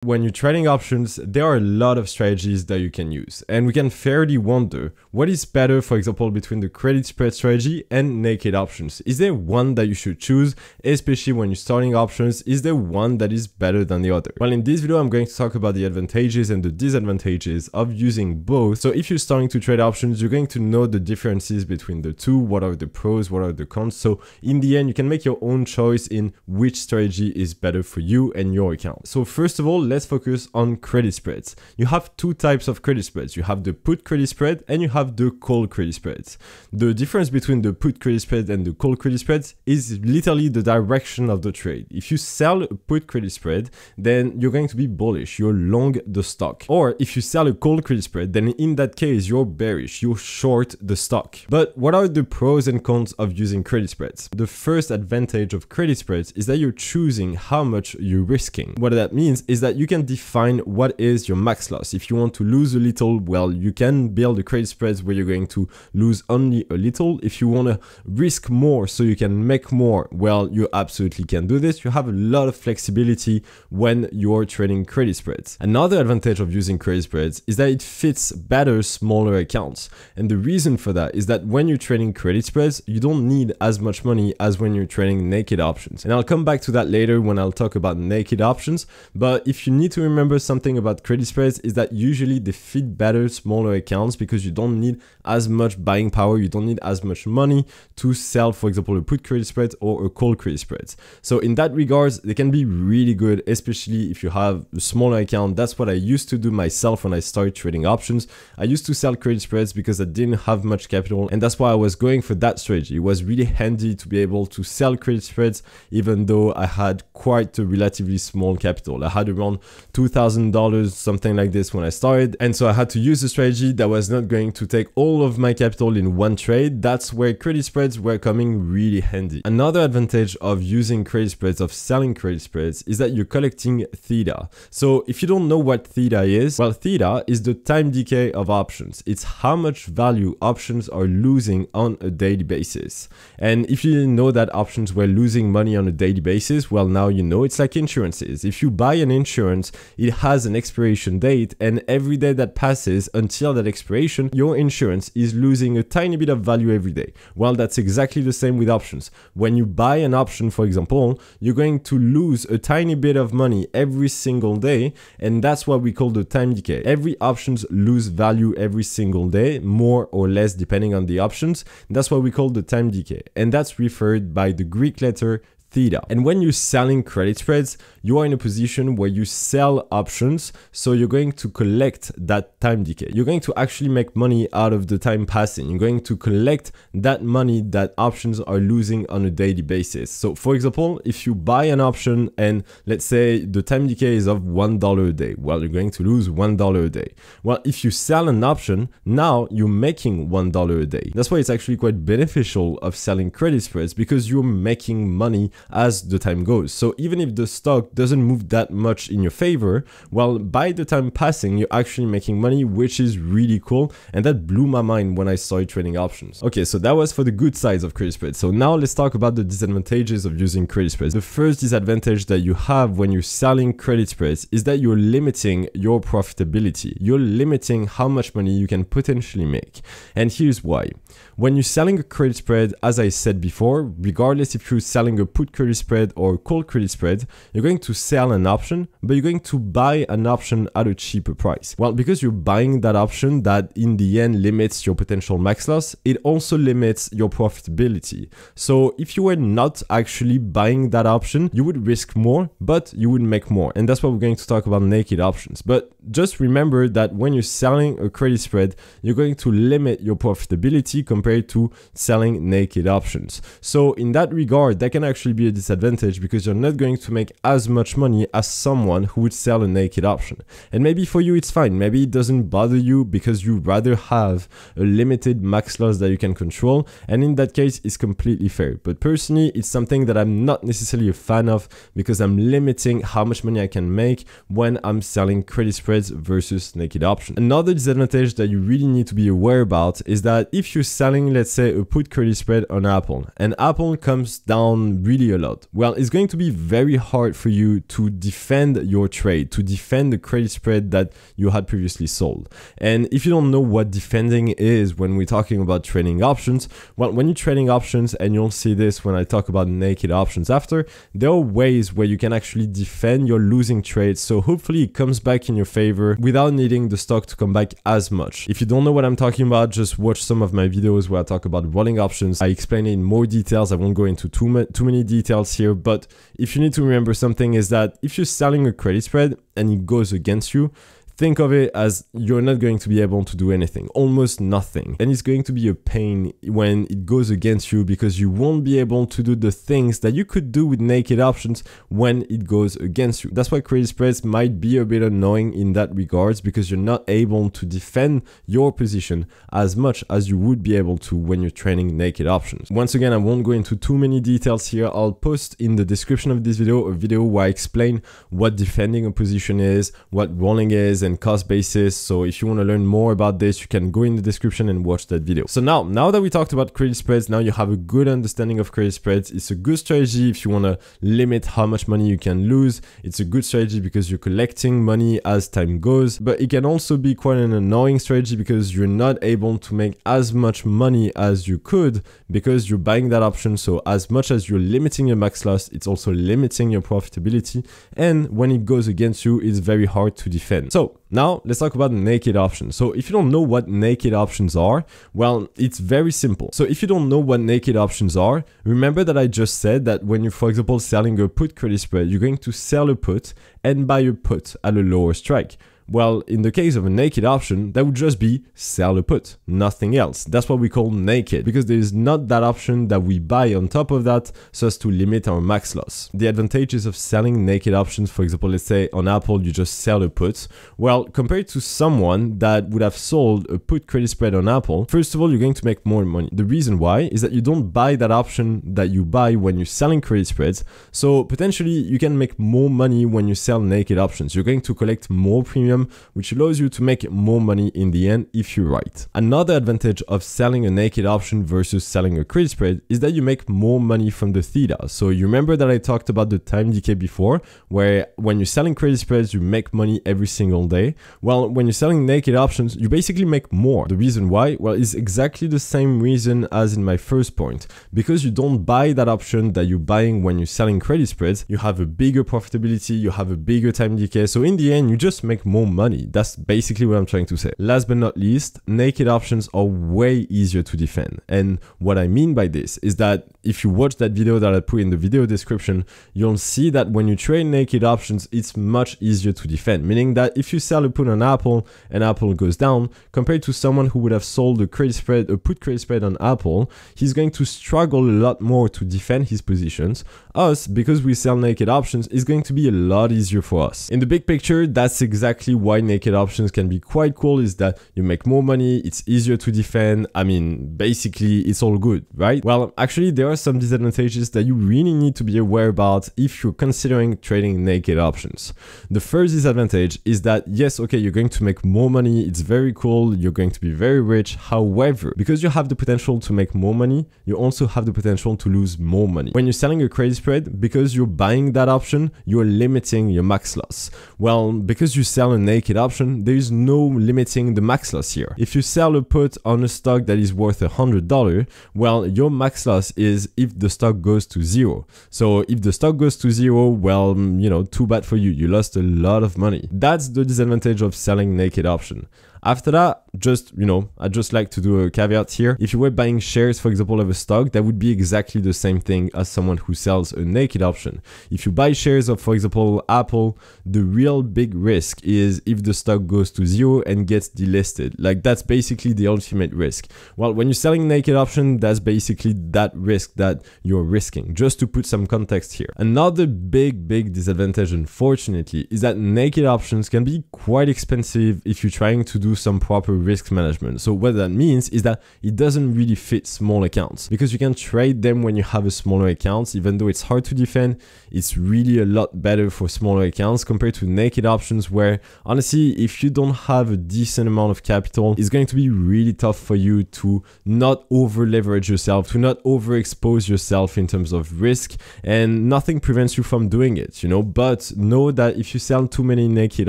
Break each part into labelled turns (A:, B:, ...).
A: When you're trading options, there are a lot of strategies that you can use, and we can fairly wonder what is better, for example, between the credit spread strategy and naked options. Is there one that you should choose, especially when you're starting options? Is there one that is better than the other? Well, in this video, I'm going to talk about the advantages and the disadvantages of using both. So if you're starting to trade options, you're going to know the differences between the two, what are the pros, what are the cons. So in the end, you can make your own choice in which strategy is better for you and your account. So first of all, let's focus on credit spreads. You have two types of credit spreads. You have the put credit spread and you have the call credit spreads. The difference between the put credit spread and the call credit spreads is literally the direction of the trade. If you sell a put credit spread, then you're going to be bullish. You're long the stock. Or if you sell a call credit spread, then in that case, you're bearish. You're short the stock. But what are the pros and cons of using credit spreads? The first advantage of credit spreads is that you're choosing how much you're risking. What that means is that you can define what is your max loss. If you want to lose a little, well, you can build a credit spreads where you're going to lose only a little. If you want to risk more so you can make more, well, you absolutely can do this. You have a lot of flexibility when you're trading credit spreads. Another advantage of using credit spreads is that it fits better smaller accounts. And the reason for that is that when you're trading credit spreads, you don't need as much money as when you're trading naked options. And I'll come back to that later when I'll talk about naked options. But if you need to remember something about credit spreads is that usually they fit better smaller accounts because you don't need as much buying power, you don't need as much money to sell, for example, a put credit spread or a call credit spread. So in that regards, they can be really good, especially if you have a smaller account. That's what I used to do myself when I started trading options. I used to sell credit spreads because I didn't have much capital, and that's why I was going for that strategy. It was really handy to be able to sell credit spreads even though I had quite a relatively small capital. I had around $2,000, something like this when I started. And so I had to use a strategy that was not going to take all of my capital in one trade. That's where credit spreads were coming really handy. Another advantage of using credit spreads, of selling credit spreads, is that you're collecting theta. So if you don't know what theta is, well, theta is the time decay of options. It's how much value options are losing on a daily basis. And if you didn't know that options were losing money on a daily basis, well, now you know. It's like insurances. If you buy an insurance, it has an expiration date, and every day that passes until that expiration, your insurance is losing a tiny bit of value every day. Well, that's exactly the same with options. When you buy an option, for example, you're going to lose a tiny bit of money every single day, and that's what we call the time decay. Every options lose value every single day, more or less depending on the options. That's what we call the time decay, and that's referred by the Greek letter theta. And when you're selling credit spreads, you are in a position where you sell options, so you're going to collect that time decay. You're going to actually make money out of the time passing. You're going to collect that money that options are losing on a daily basis. So for example, if you buy an option and let's say the time decay is of $1 a day, well, you're going to lose $1 a day. Well, if you sell an option, now you're making $1 a day. That's why it's actually quite beneficial of selling credit spreads, because you're making money as the time goes. So even if the stock doesn't move that much in your favor, well, by the time passing, you're actually making money, which is really cool. And that blew my mind when I started trading options. Okay, so that was for the good sides of credit spreads. So now let's talk about the disadvantages of using credit spreads. The first disadvantage that you have when you're selling credit spreads is that you're limiting your profitability. You're limiting how much money you can potentially make. And here's why. When you're selling a credit spread, as I said before, regardless if you're selling a put credit spread or call credit spread, you're going to sell an option, but you're going to buy an option at a cheaper price. Well, because you're buying that option that in the end limits your potential max loss, it also limits your profitability. So if you were not actually buying that option, you would risk more, but you would make more. And that's what we're going to talk about naked options. But just remember that when you're selling a credit spread, you're going to limit your profitability compared to selling naked options. So in that regard, that can actually be a disadvantage because you're not going to make as much money as someone who would sell a naked option. And maybe for you it's fine, maybe it doesn't bother you because you rather have a limited max loss that you can control, and in that case it's completely fair. But personally, it's something that I'm not necessarily a fan of because I'm limiting how much money I can make when I'm selling credit spreads versus naked options. Another disadvantage that you really need to be aware about is that if you're selling, let's say, a put credit spread on Apple, and Apple comes down really a lot? Well, it's going to be very hard for you to defend your trade, to defend the credit spread that you had previously sold. And if you don't know what defending is when we're talking about trading options, well, when you're trading options, and you'll see this when I talk about naked options after, there are ways where you can actually defend your losing trades, so hopefully it comes back in your favor without needing the stock to come back as much. If you don't know what I'm talking about, just watch some of my videos where I talk about rolling options. I explain it in more details. I won't go into too many details here, but if you need to remember something is that if you're selling a credit spread and it goes against you, think of it as you're not going to be able to do anything, almost nothing. And it's going to be a pain when it goes against you because you won't be able to do the things that you could do with naked options when it goes against you. That's why credit spreads might be a bit annoying in that regards, because you're not able to defend your position as much as you would be able to when you're trading naked options. Once again, I won't go into too many details here. I'll post in the description of this video a video where I explain what defending a position is, what rolling is, and cost basis. So if you want to learn more about this, you can go in the description and watch that video. So now that we talked about credit spreads, now you have a good understanding of credit spreads. It's a good strategy if you want to limit how much money you can lose. It's a good strategy because you're collecting money as time goes, but it can also be quite an annoying strategy because you're not able to make as much money as you could because you're buying that option. So as much as you're limiting your max loss, it's also limiting your profitability. And when it goes against you, it's very hard to defend. So now let's talk about naked options. So if you don't know what naked options are, well, it's very simple. So if you don't know what naked options are, remember that I just said that when you're, for example, selling a put credit spread, you're going to sell a put and buy a put at a lower strike. Well, in the case of a naked option, that would just be sell a put, nothing else. That's what we call naked, because there is not that option that we buy on top of that so as to limit our max loss. The advantages of selling naked options, for example, let's say on Apple, you just sell a put. Well, compared to someone that would have sold a put credit spread on Apple, first of all, you're going to make more money. The reason why is that you don't buy that option that you buy when you're selling credit spreads. So potentially you can make more money when you sell naked options. You're going to collect more premium, which allows you to make more money in the end if you're right. Another advantage of selling a naked option versus selling a credit spread is that you make more money from the theta. So you remember that I talked about the time decay before, where when you're selling credit spreads, you make money every single day. Well, when you're selling naked options, you basically make more. The reason why? Well, it's exactly the same reason as in my first point. Because you don't buy that option that you're buying when you're selling credit spreads, you have a bigger profitability, you have a bigger time decay. So in the end, you just make more money. That's basically what I'm trying to say. Last but not least, naked options are way easier to defend. And what I mean by this is that if you watch that video that I put in the video description, you'll see that when you trade naked options, it's much easier to defend. Meaning that if you sell a put on Apple and Apple goes down, compared to someone who would have sold a credit spread, a put credit spread on Apple, he's going to struggle a lot more to defend his positions. Us, because we sell naked options, is going to be a lot easier for us. In the big picture, that's exactly why naked options can be quite cool, is that you make more money, it's easier to defend. I mean, basically it's all good, right? Well, actually there are some disadvantages that you really need to be aware about if you're considering trading naked options. The first disadvantage is that yes, okay, you're going to make more money, it's very cool, you're going to be very rich. However, because you have the potential to make more money, you also have the potential to lose more money. When you're selling a credit spread, because you're buying that option, you're limiting your max loss. Well, because you sell a naked option, there is no limiting the max loss here. If you sell a put on a stock that is worth $100, well, your max loss is if the stock goes to zero. So if the stock goes to zero, well, you know, too bad for you. You lost a lot of money. That's the disadvantage of selling naked option. After that, just, you know, I just like to do a caveat here. If you were buying shares, for example, of a stock, that would be exactly the same thing as someone who sells a naked option. If you buy shares of, for example, Apple, the real big risk is if the stock goes to zero and gets delisted. Like, that's basically the ultimate risk. Well, when you're selling naked option, that's basically that risk that you're risking, just to put some context here. Another big disadvantage, unfortunately, is that naked options can be quite expensive if you're trying to do do some proper risk management. So what that means is that it doesn't really fit small accounts, because you can trade them when you have a smaller account. Even though it's hard to defend, it's really a lot better for smaller accounts compared to naked options, where honestly, if you don't have a decent amount of capital, it's going to be really tough for you to not over leverage yourself, to not overexpose yourself in terms of risk, and nothing prevents you from doing it, you know. But know that if you sell too many naked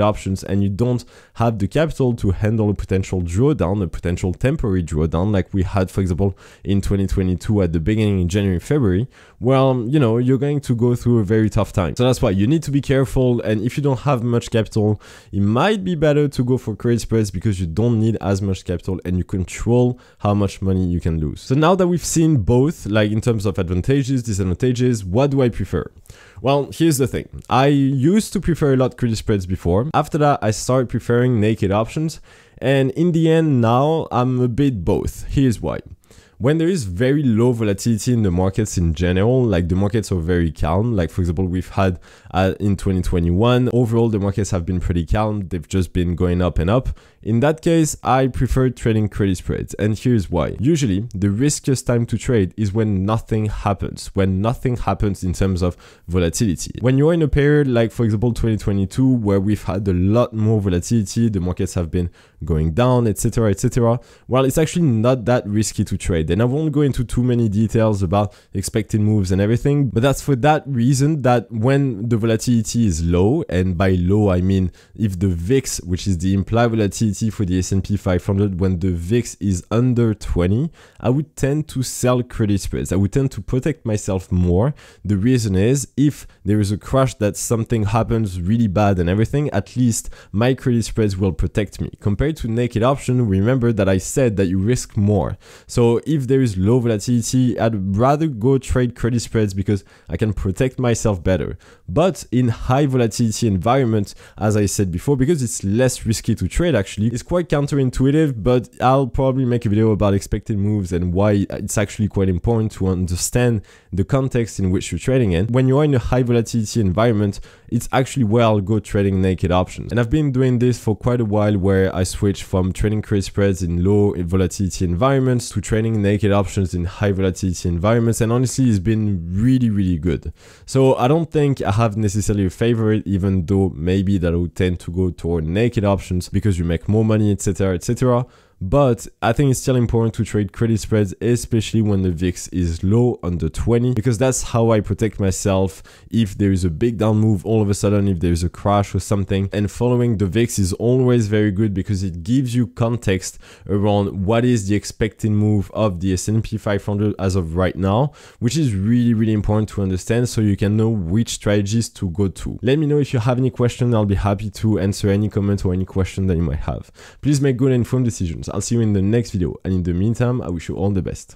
A: options and you don't have the capital to handle a potential drawdown, a potential temporary drawdown like we had, for example, in 2022 at the beginning in January, February, well, you know, you're going to go through a very tough time. So that's why you need to be careful. And if you don't have much capital, it might be better to go for credit spreads, because you don't need as much capital and you control how much money you can lose. So now that we've seen both, like in terms of advantages, disadvantages, what do I prefer? Well, here's the thing. I used to prefer a lot credit spreads before. After that, I started preferring naked options. And in the end, now I'm a bit both. Here's why. When there is very low volatility in the markets in general, like the markets are very calm, like for example, we've had in 2021, overall the markets have been pretty calm, they've just been going up and up. In that case, I prefer trading credit spreads, and here's why. Usually, the riskiest time to trade is when nothing happens in terms of volatility. When you're in a period like, for example, 2022, where we've had a lot more volatility, the markets have been going down, etc., etc., well, it's actually not that risky to trade. And I won't go into too many details about expected moves and everything, but that's for that reason that when the volatility is low, and by low I mean if the VIX, which is the implied volatility for the S&P 500, when the VIX is under 20, I would tend to sell credit spreads. I would tend to protect myself more. The reason is, if there is a crash, that something happens really bad and everything, at least my credit spreads will protect me. Compared to naked option, remember that I said that you risk more. So if there is low volatility, I'd rather go trade credit spreads because I can protect myself better. But in high volatility environment, as I said before, because it's less risky to trade, actually, it's quite counterintuitive, but I'll probably make a video about expected moves and why it's actually quite important to understand the context in which you're trading in. When you are in a high volatility environment, it's actually where I'll go trading naked options. And I've been doing this for quite a while, where I switched from trading credit spreads in low volatility environments to trading naked options in high volatility environments. And honestly, it's been really, really good. So I don't think I have necessarily a favorite, even though maybe that I would tend to go toward naked options because you make more money, etc., etc. But I think it's still important to trade credit spreads, especially when the VIX is low, under 20, because that's how I protect myself if there is a big down move all of a sudden, if there is a crash or something. And following the VIX is always very good because it gives you context around what is the expected move of the S&P 500 as of right now, which is really, really important to understand so you can know which strategies to go to. Let me know if you have any question. I'll be happy to answer any comment or any question that you might have. Please make good and informed decisions. I'll see you in the next video, and in the meantime, I wish you all the best.